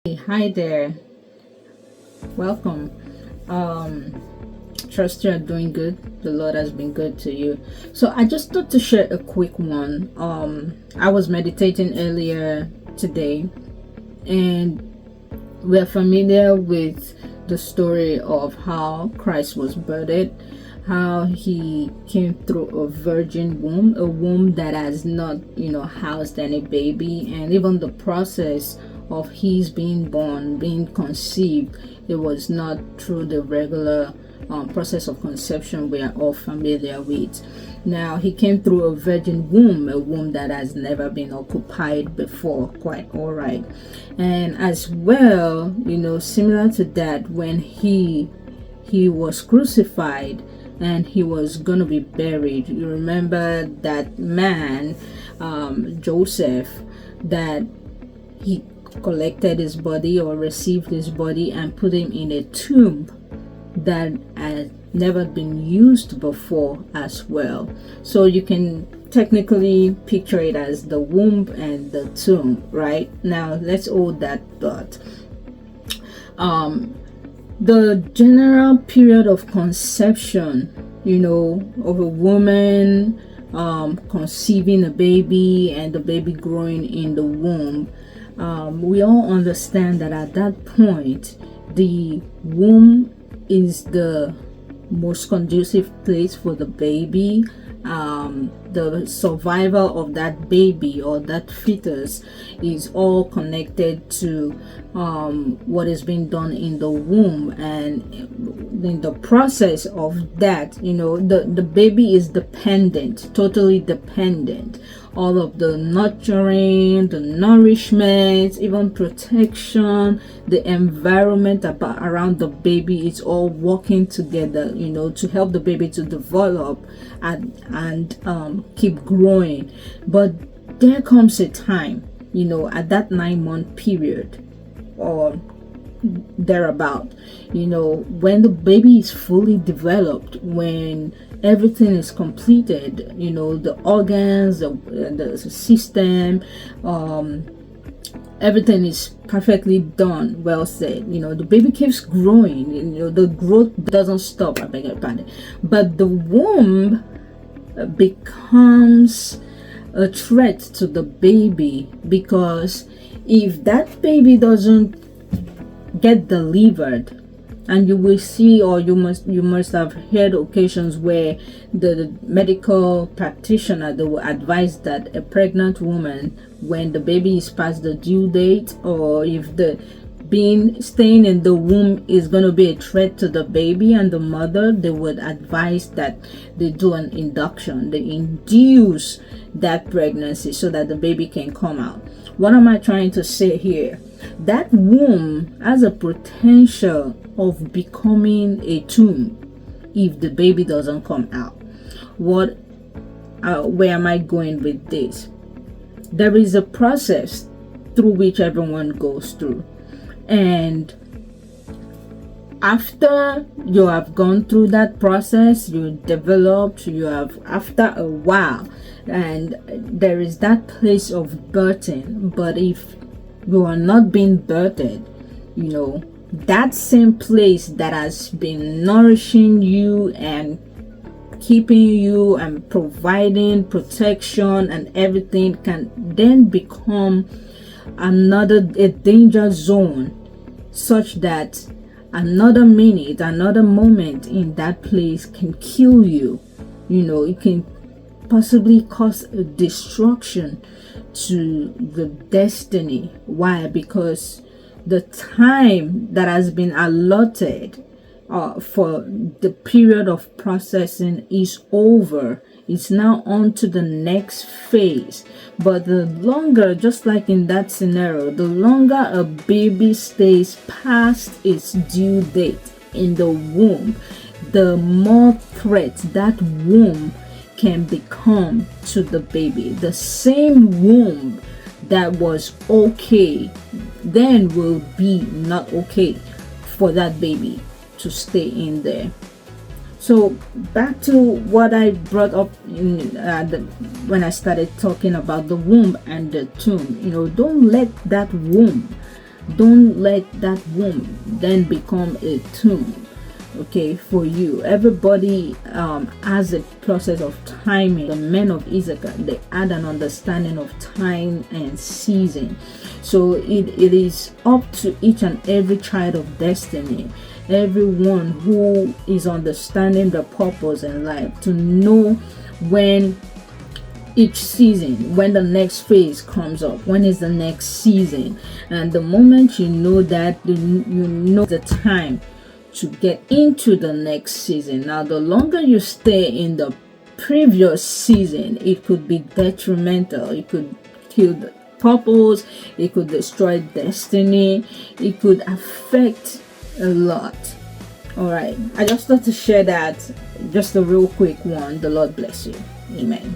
Hi there, welcome. Um, Trust you are doing good. The Lord has been good to you. So I just thought to share a quick one. I was meditating earlier today, and we're familiar with the story of how Christ was birthed, how he came through a virgin womb, a womb that has not, housed any baby, and even the process of his being born, being conceived, it was not through the regular process of conception we are all familiar with. Now, he came through a virgin womb, a womb that has never been occupied before, quite all right. And as well, similar to that, when he was crucified and he was going to be buried, you remember that man, Joseph, that he collected his body or received his body and put him in a tomb that had never been used before as well. So you can technically picture it as the womb and the tomb. Right now, let's hold that thought. The general period of conception, of a woman conceiving a baby and the baby growing in the womb, we all understand that at that point the womb is the most conducive place for the baby. The survival of that baby or that fetus is all connected to what is being done in the womb, and in the process of that, the baby is dependent, totally dependent. All of the nurturing, the nourishment, even protection, the environment around the baby is all working together, to help the baby to develop and keep growing. But there comes a time, at that 9-month period or thereabout, when the baby is fully developed, when everything is completed, the organs, the system, everything is perfectly done, well said. The baby keeps growing, the growth doesn't stop, I beg your pardon. But the womb becomes a threat to the baby, because if that baby doesn't get delivered, and you will see, or you must have heard occasions where the medical practitioner, they will advise that a pregnant woman, when the baby is past the due date, or if the staying in the womb is going to be a threat to the baby and the mother, they would advise that they do an induction, they induce that pregnancy so that the baby can come out. What am I trying to say here? That womb has a potential of becoming a tomb if the baby doesn't come out. Where am I going with this? There is a process through which everyone goes through, and after you have gone through that process, you developed, after a while, and there is that place of birthing. But if you are not being birthed, that same place that has been nourishing you and keeping you and providing protection and everything can then become a danger zone, such that another minute, another moment in that place can kill you. It can possibly cause a destruction to the destiny. Why? Because the time that has been allotted for the period of processing is over. It's now on to the next phase. But the longer, just like in that scenario, the longer a baby stays past its due date in the womb, the more threat that womb can become to the baby. The same womb that was okay then will be not okay for that baby to stay in there. So back to what I brought up when I started talking about the womb and the tomb. Don't let that womb Don't let that womb then become a tomb, okay, for you. Everybody has a process of timing. The men of Issachar, they had an understanding of time and season. So it is up to each and every child of destiny, everyone who is understanding the purpose in life, to know when each season, when the next phase comes up, when is the next season. And the moment you know that, you know the time to get into the next season. Now, the longer you stay in the previous season, it could be detrimental. It could kill the purpose, it could destroy destiny, it could affect a lot. All right, I just thought to share that, just a real quick one. The Lord bless you. Amen.